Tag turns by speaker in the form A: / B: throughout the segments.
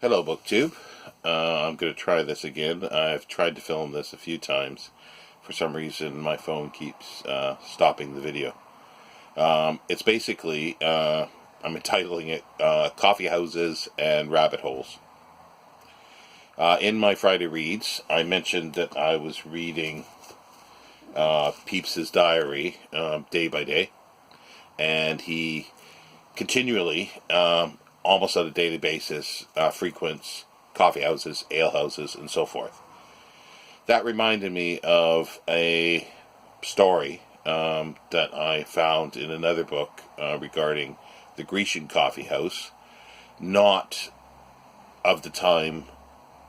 A: Hello, BookTube. I'm going to try this again. I've tried to film this a few times. For some reason, my phone keeps stopping the video. It's basically, I'm entitling it Coffee Houses and Rabbit Holes. In my Friday Reads, I mentioned that I was reading Pepys's diary day by day, and he continually, almost on a daily basis, frequents coffee houses, ale houses, and so forth. That reminded me of a story that I found in another book regarding the Grecian coffee house, not of the time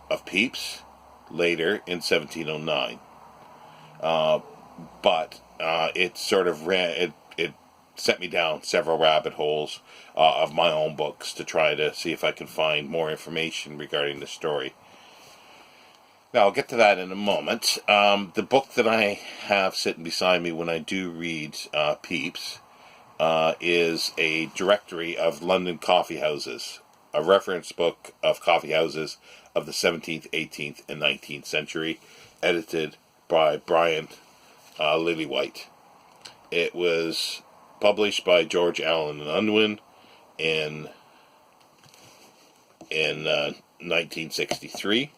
A: of Pepys, later in 1709. But it sort of ran, it sent me down several rabbit holes of my own books to try to see if I can find more information regarding the story. Now, I'll get to that in a moment. The book that I have sitting beside me when I do read Pepys is a directory of London coffee houses, a reference book of coffee houses of the 17th, 18th, and 19th century, edited by Bryant Lillywhite. It was published by George Allen and Unwin in 1963.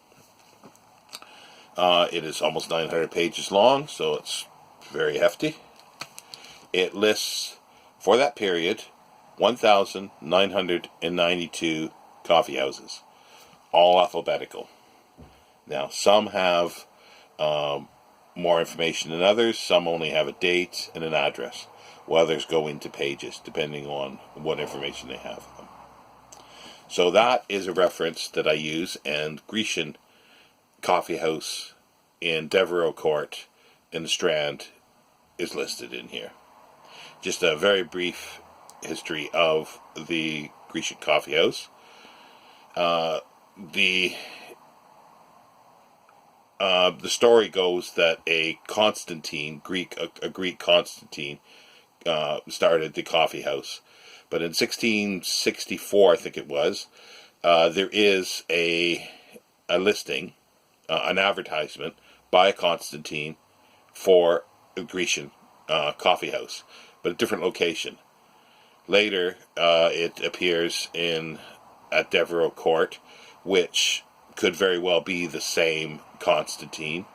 A: It is almost 900 pages long, so it's very hefty. It lists, for that period, 1,992 coffee houses, all alphabetical. Now, some have more information than others. Some only have a date and an address, while others go into pages, depending on what information they have. So that is a reference that I use, and Grecian coffee house in Devereux Court in the Strand is listed in here. Just a very brief history of the Grecian coffee house. The story goes that a Constantine, a Greek Constantine, started the coffee house. But in 1664, I think it was, there is a listing, an advertisement by a Constantine for a Grecian coffee house, but a different location. Later, it appears at Devereux Court, which could very well be the same Constantine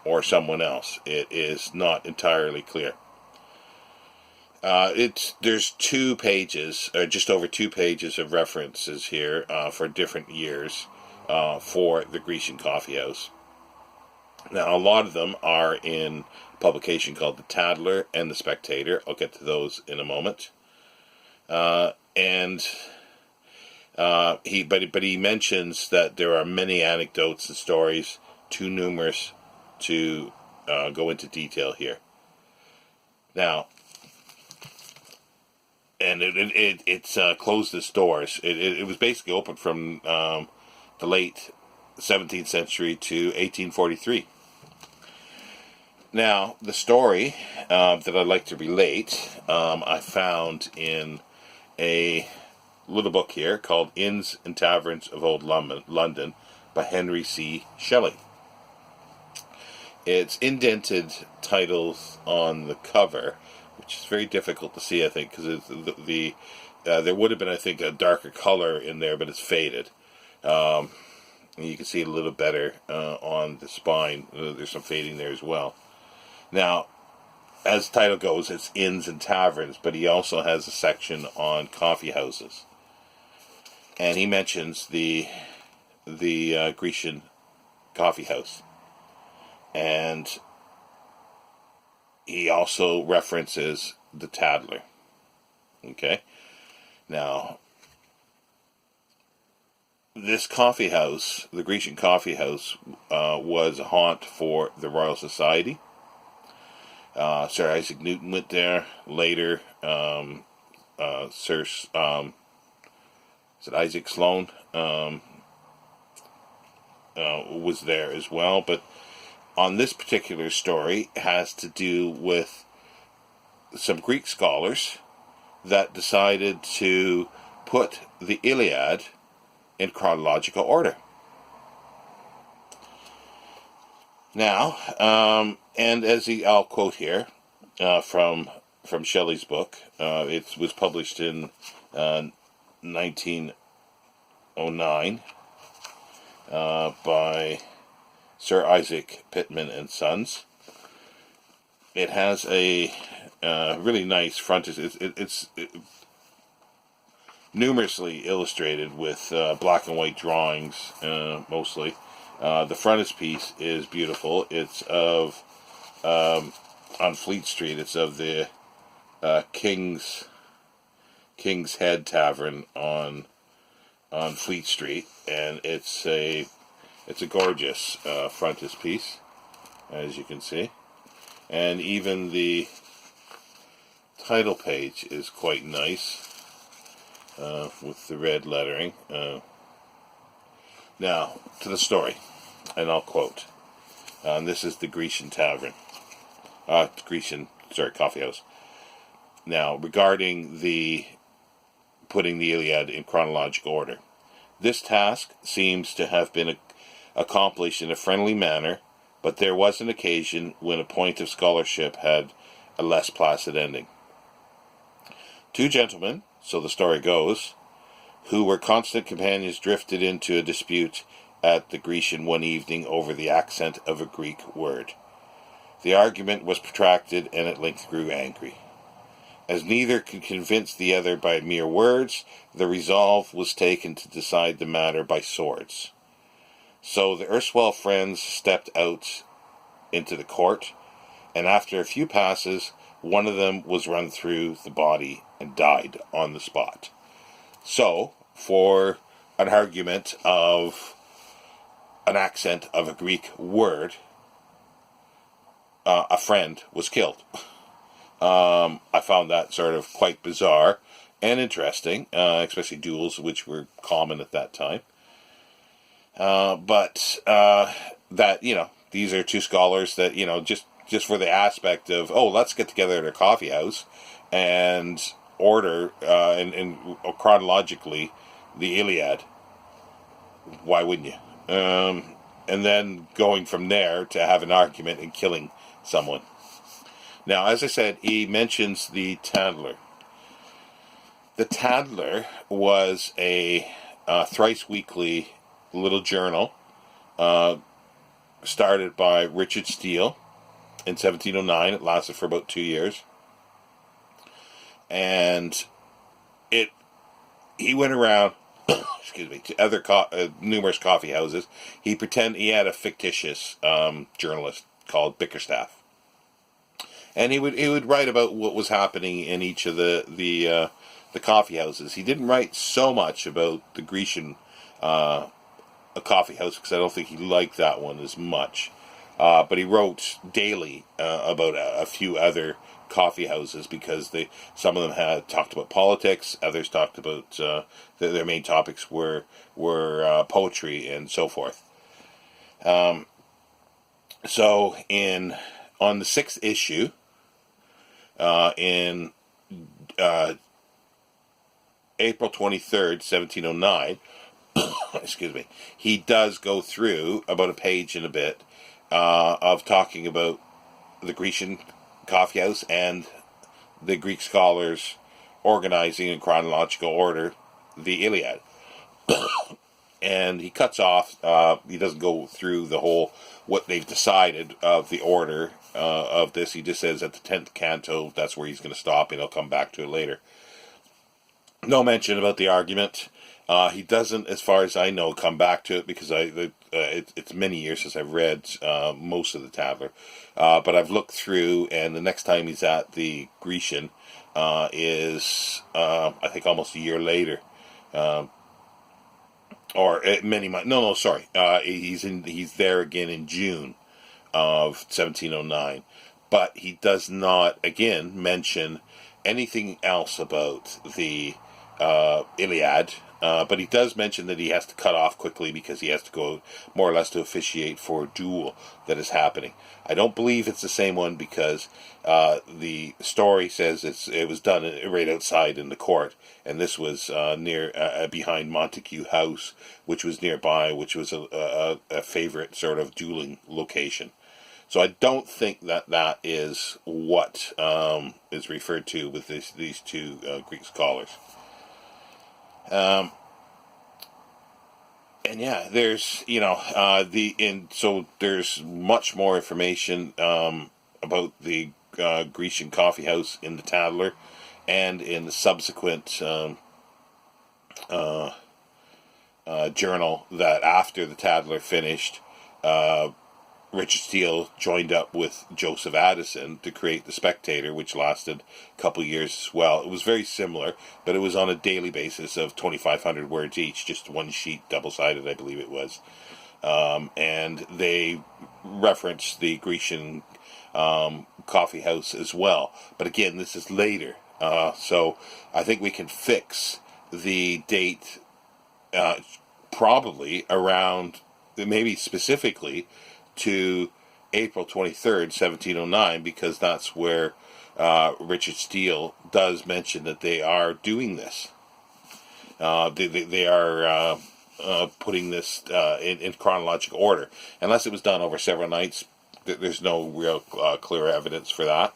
A: or someone else. It is not entirely clear. There's 2 pages, or just over 2 pages of references here for different years for the Grecian coffee house. Now, a lot of them are in a publication called The Tatler and The Spectator. I'll get to those in a moment. He mentions that there are many anecdotes and stories, too numerous to go into detail here. Now, and it's closed its doors. It was basically open from the late 17th century to 1843. Now, the story that I'd like to relate, I found in a little book here called Inns and Taverns of Old London by Henry C. Shelley. It's indented titles on the cover, which is very difficult to see, I think, because there would have been, I think, a darker color in there, but it's faded. And you can see it a little better on the spine. There's some fading there as well. Now, as the title goes, it's Inns and Taverns, but he also has a section on coffee houses. And he mentions the Grecian coffee house. And he also references the Tatler. Okay? Now, this coffee house, the Grecian coffee house, was a haunt for the Royal Society. Sir Isaac Newton went there. Later, Isaac Sloane was there as well. But on this particular story, it has to do with some Greek scholars that decided to put the Iliad in chronological order. Now, and I'll quote here from Shelley's book. It was published in 1909 by Sir Isaac Pitman and Sons. It has a really nice front. It's numerously illustrated with black and white drawings, mostly. The frontispiece is beautiful. It's of on Fleet Street. It's of the King's Head Tavern on Fleet Street, and it's a gorgeous frontispiece, as you can see, and even the title page is quite nice with the red lettering. Now to the story, and I'll quote. This is the Grecian Tavern, coffeehouse. Now, regarding the putting the Iliad in chronological order, this task seems to have been accomplished in a friendly manner, but there was an occasion when a point of scholarship had a less placid ending. Two gentlemen, so the story goes, who were constant companions drifted into a dispute at the Grecian one evening over the accent of a Greek word. The argument was protracted and at length grew angry. As neither could convince the other by mere words, the resolve was taken to decide the matter by swords. So the erstwhile friends stepped out into the court, and after a few passes, one of them was run through the body and died on the spot. So, for an argument of an accent of a Greek word, a friend was killed. I found that sort of quite bizarre and interesting, especially duels, which were common at that time. But that, these are two scholars that, just for the aspect of, let's get together at a coffee house and order, and chronologically, the Iliad. Why wouldn't you? And then going from there to have an argument and killing someone. Now, as I said, he mentions the Tadler. The Tadler was a thrice-weekly little journal started by Richard Steele in 1709. It lasted for about 2 years. And he went around to other numerous coffee houses. He had a fictitious journalist called Bickerstaff. And he would write about what was happening in each of the coffee houses. He didn't write so much about the Grecian coffee house because I don't think he liked that one as much. But he wrote daily about a few other coffee houses because some of them had talked about politics, others talked about their main topics were poetry and so forth. So on the 6th issue, in April 23rd, 1709, excuse me, he does go through about a page and a bit of talking about the Grecian coffee house and the Greek scholars organizing in chronological order the Iliad. And he cuts off, he doesn't go through the whole, what they've decided of the order of this. He just says at the 10th canto, that's where he's going to stop, and he'll come back to it later. No mention about the argument. He doesn't, as far as I know, come back to it because it's many years since I've read most of the Tadler. But I've looked through, and the next time he's at the Grecian is, I think, almost a year later. Or many months. No, sorry. He's there again in June of 1709. But he does not, again, mention anything else about the Iliad But he does mention that he has to cut off quickly because he has to go more or less to officiate for a duel that is happening. I don't believe it's the same one because the story says it was done right outside in the court, and this was near behind Montague House, which was nearby, which was a favorite sort of dueling location. So I don't think that is what is referred to with these two Greek scholars. And yeah, there's so there's much more information about the Grecian coffeehouse in the Tadler, and in the subsequent journal that after the Tadler finished, Richard Steele joined up with Joseph Addison to create The Spectator, which lasted a couple years as well. It was very similar, but it was on a daily basis of 2,500 words each, just one sheet, double-sided, I believe it was. And they referenced the Grecian coffee house as well. But again, this is later. So I think we can fix the date probably around, maybe specifically, to April 23rd, 1709, because that's where Richard Steele does mention that they are doing this. They are putting this in chronological order. Unless it was done over several nights, there's no real clear evidence for that.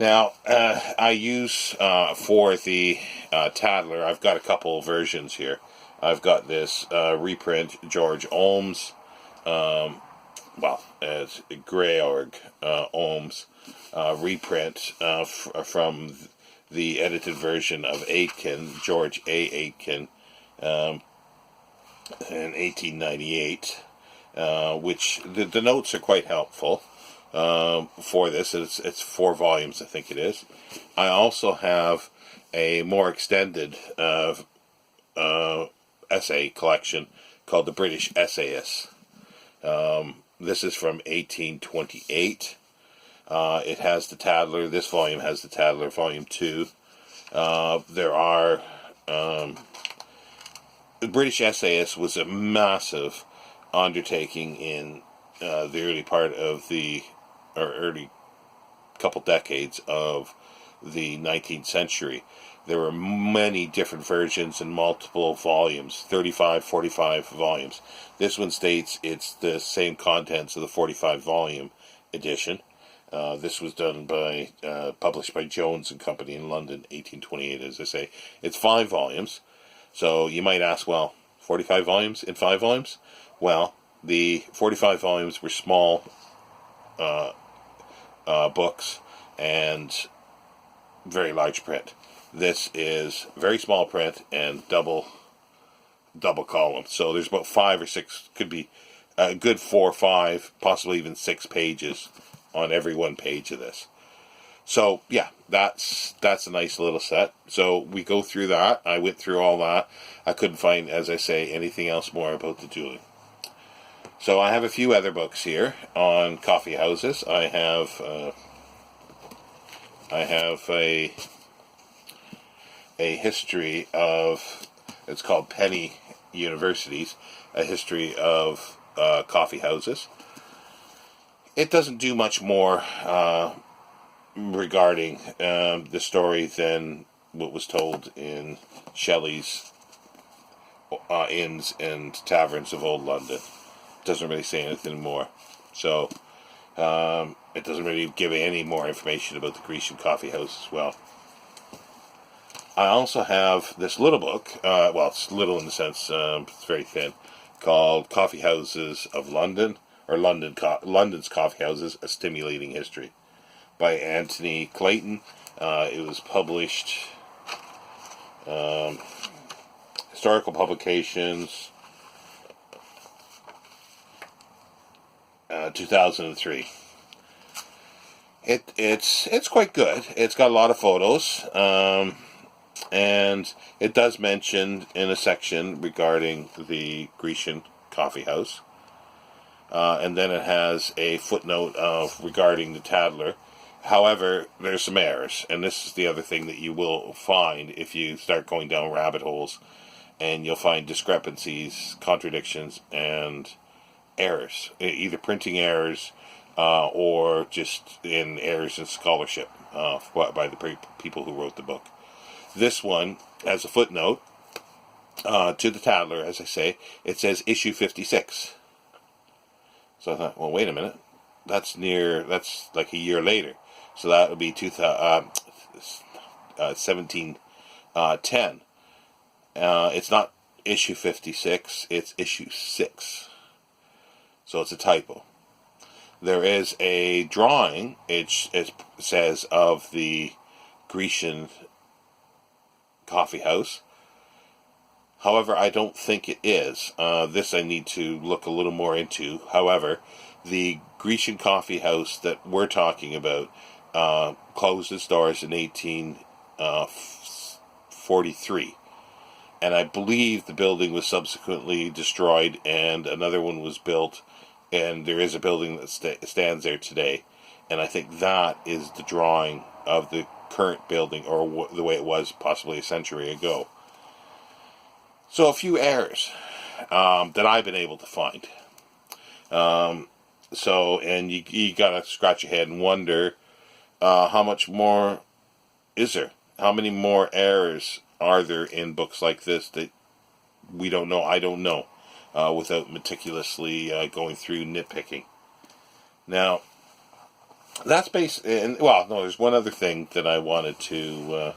A: Now, I use for the Tadler, I've got a couple versions here. I've got this reprint, George Ohms, it's Georg Ohms reprint from the edited version of Aitken, George A. Aitken, in 1898, which the notes are quite helpful for this. It's 4 volumes, I think it is. I also have a more extended essay collection called The British Essayists. This is from 1828. It has the Tadler. This volume has the Tadler, volume 2. There are... the British Essayist was a massive undertaking in the early part of early couple decades of the 19th century. There were many different versions and multiple volumes, 35, 45 volumes. This one states it's the same contents of the 45 volume edition. This was done published by Jones and Company in London, 1828, as I say. It's 5 volumes. So you might ask, well, 45 volumes in 5 volumes? Well, the 45 volumes were small books and very large print. This is very small print and double column. So there's about 5 or 6, could be a good 4 or 5, possibly even 6 pages on every one page of this. So yeah, that's a nice little set. So we go through that. I went through all that. I couldn't find, as I say, anything else more about the dueling. So I have a few other books here on coffee houses. I have a history of, it's called Penny Universities, a history of coffee houses. It doesn't do much more regarding the story than what was told in Shelley's Inns and Taverns of Old London. It doesn't really say anything more. So it doesn't really give any more information about the Grecian coffee house as well. I also have this little book, well, it's little in the sense, it's very thin, called Coffee Houses of London, or London's Coffee Houses, A Stimulating History, by Anthony Clayton. It was published, Historical Publications, 2003. It's quite good. It's got a lot of photos, and it does mention in a section regarding the Grecian coffee house. And then it has a footnote regarding the Tadler. However, there's some errors, and this is the other thing that you will find if you start going down rabbit holes, and you'll find discrepancies, contradictions, and errors, either printing errors or just in errors in scholarship by the people who wrote the book. This one, as a footnote to the Tattler, as I say, it says issue 56. So I thought, well, wait a minute, that's like a year later. So that would be 1710. It's not issue 56, it's issue 6. So it's a typo. There is a drawing, it says, of the Grecian coffee house. However, I don't think it is. This I need to look a little more into. However, the Grecian coffee house that we're talking about closed its doors in 1843. And I believe the building was subsequently destroyed and another one was built. And there is a building that stands there today. And I think that is the drawing of the current building, or the way it was possibly a century ago. So a few errors that I've been able to find. And you gotta scratch your head and wonder, how much more is there? How many more errors are there in books like this that we don't know? I don't know, without meticulously going through nitpicking. Now, that's there's one other thing that I wanted to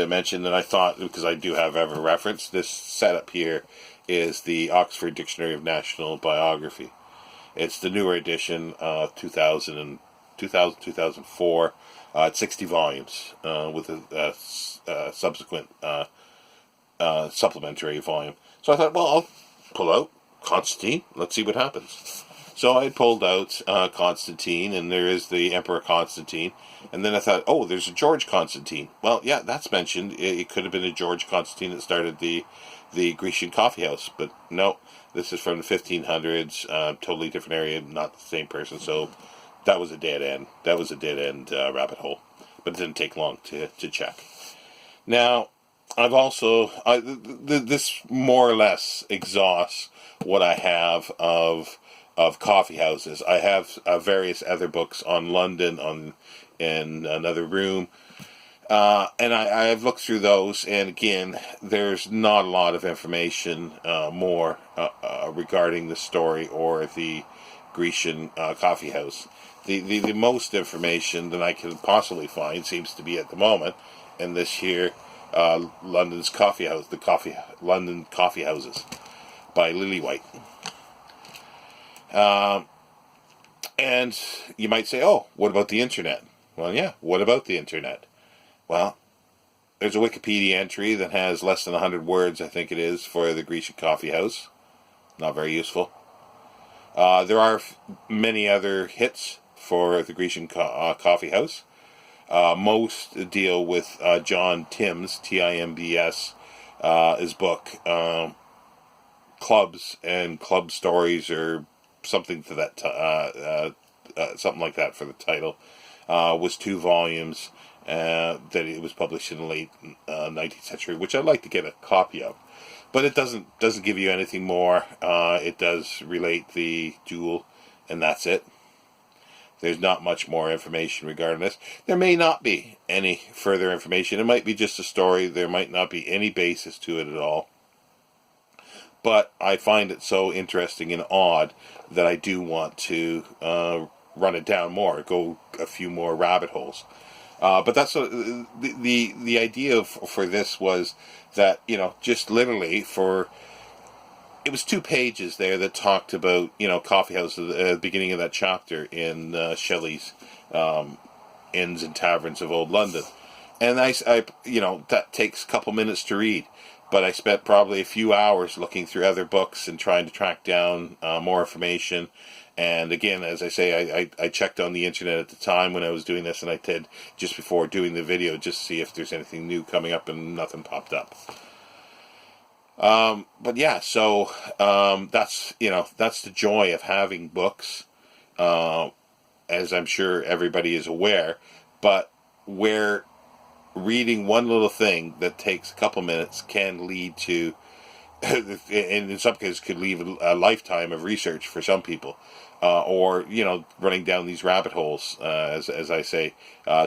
A: mention that I thought, because I do have ever reference. This setup here is the Oxford Dictionary of National Biography. It's the newer edition, 2004. It's 60 volumes with a subsequent supplementary volume. So I thought, well, I'll pull out Constantine. Let's see what happens. So I pulled out Constantine, and there is the Emperor Constantine. And then I thought, oh, there's a George Constantine. Well, yeah, that's mentioned. It could have been a George Constantine that started the Grecian coffee house. But no, this is from the 1500s, totally different area, not the same person. So that was a dead end. That was a dead end rabbit hole. But it didn't take long to check. Now, I've also, this more or less exhausts what I have of coffee houses. I have various other books on London in another room, and I've looked through those, and again, there's not a lot of information more regarding the story or the Grecian coffee house. The most information that I can possibly find seems to be at the moment in this here London's coffee house, London Coffee Houses by Lillywhite. And you might say, oh, what about the internet? Well, yeah, what about the internet? Well, there's a Wikipedia entry that has less than 100 words, I think it is, for the Grecian coffee house. Not very useful. There are many other hits for the Grecian coffee house. Most deal with John Timbs, Timbs, his book, Clubs and Club Stories, or something to that, something like that for the title. Was 2 volumes that it was published in the late 19th century, which I'd like to get a copy of. But it doesn't give you anything more. It does relate the duel, and that's it. There's not much more information regarding this. There may not be any further information. It might be just a story. There might not be any basis to it at all. But I find it so interesting and odd that I do want to run it down more, go a few more rabbit holes. But that's the idea for this was that, just literally it was 2 pages there that talked about, coffee house at the beginning of that chapter in Shelley's Inns and Taverns of Old London. And I that takes a couple minutes to read. But I spent probably a few hours looking through other books and trying to track down more information. And again, as I say, I checked on the internet at the time when I was doing this, and I did just before doing the video just to see if there's anything new coming up, and nothing popped up. But yeah, so that's the joy of having books. as I'm sure everybody is aware, but where reading one little thing that takes a couple minutes can lead to, and in some cases could leave a lifetime of research for some people, or running down these rabbit holes, as I say,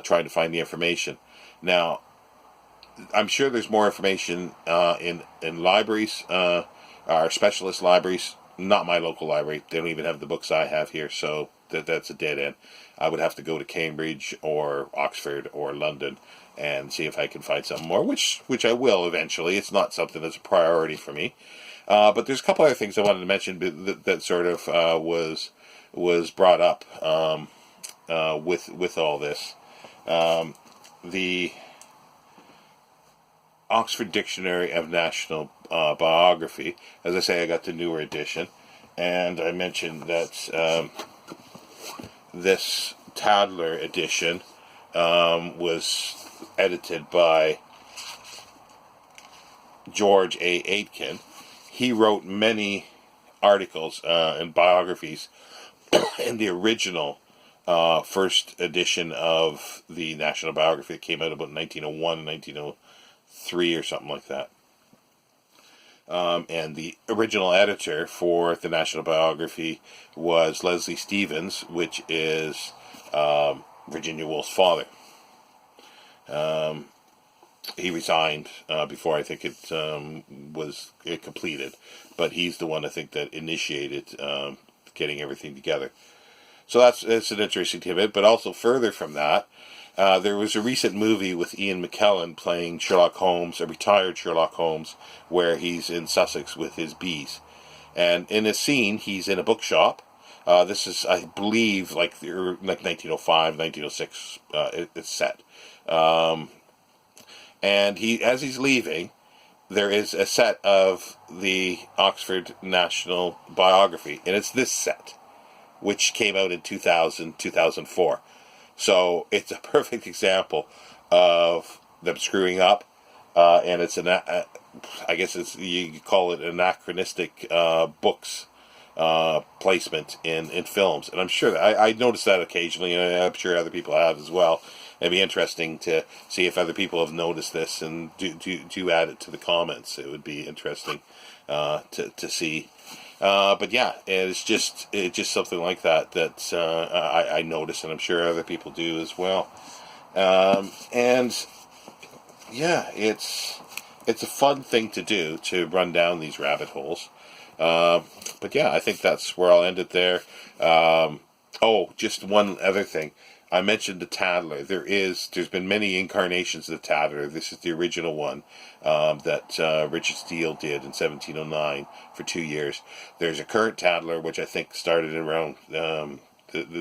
A: trying to find the information. Now, I'm sure there's more information in libraries, our specialist libraries. Not my local library. They don't even have the books I have here, so that's a dead end. I would have to go to Cambridge or Oxford or London and see if I can find something more, which I will eventually. It's not something that's a priority for me. But there's a couple other things I wanted to mention that sort of was brought up with all this. The Oxford Dictionary of National Biography. As I say, I got the newer edition, and I mentioned that this Tadler edition was edited by George A. Aitken. He wrote many articles and biographies in the original first edition of the National Biography that came out about 1901, 1903 or something like that. And the original editor for the National Biography was Leslie Stevens, which is Virginia Woolf's father. He resigned before I think it was completed, but he's the one I think that initiated getting everything together. So that's an interesting tidbit. But also further from that, there was a recent movie with Ian McKellen playing Sherlock Holmes, a retired Sherlock Holmes, where he's in Sussex with his bees. And in a scene, he's in a bookshop. This is, I believe, like 1905, 1906, it's set. And as he's leaving, there is a set of the Oxford National Biography, and it's this set, which came out in 2000, 2004. So it's a perfect example of them screwing up, and it's I guess you could call it anachronistic books placement in films. And I'm sure that I noticed that occasionally, and I'm sure other people have as well. It'd be interesting to see if other people have noticed this and do add it to the comments. It would be interesting to see. But yeah, it's just something like that I notice, and I'm sure other people do as well. And yeah, it's a fun thing to do, to run down these rabbit holes. But yeah, I think that's where I'll end it there. Just one other thing. I mentioned the Tadler. There's been many incarnations of the Tadler. This is the original one that Richard Steele did in 1709 for 2 years. There's a current Tadler, which I think started around the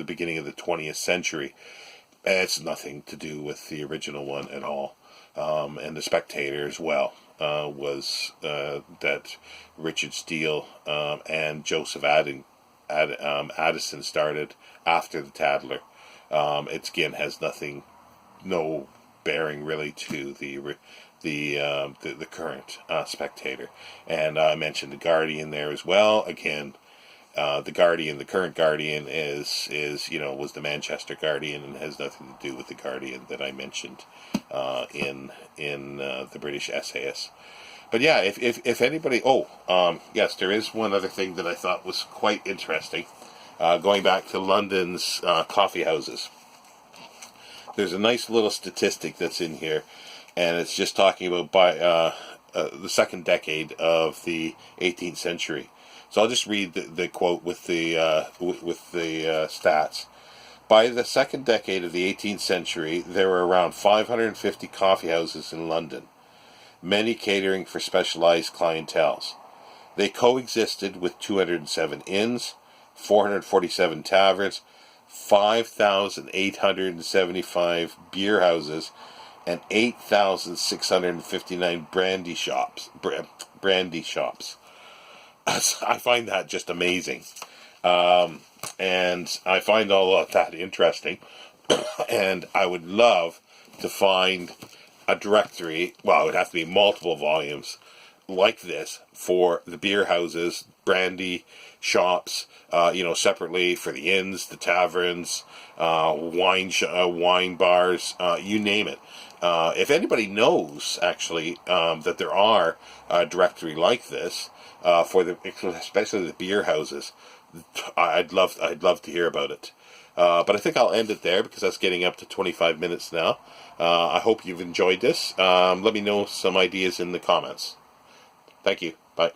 A: beginning of the 20th century. It's nothing to do with the original one at all. And the Spectator as well was that Richard Steele and Joseph Addison started after the Tadler. It again has no bearing really to the current Spectator. And I mentioned the Guardian there as well. Again, the current Guardian was the Manchester Guardian, and has nothing to do with the Guardian that I mentioned in the British Essayist. But yeah, if anybody, yes, there is one other thing that I thought was quite interesting. Going back to London's coffee houses, there's a nice little statistic that's in here, and it's just talking about by the second decade of the 18th century. So I'll just read the quote with the stats. By the second decade of the 18th century, there were around 550 coffee houses in London, many catering for specialized clienteles. They coexisted with 207 inns, 447 taverns, 5,875 beer houses, and 8,659 brandy shops. I find that just amazing. And I find all of that interesting. And I would love to find a directory, well, it would have to be multiple volumes like this, for the beer houses brandy shops, separately for the inns, the taverns, wine bars, you name it. If anybody knows, actually, that there are a directory like this, especially the beer houses, I'd love to hear about it. But I think I'll end it there because that's getting up to 25 minutes now. I hope you've enjoyed this. Let me know some ideas in the comments. Thank you. Bye.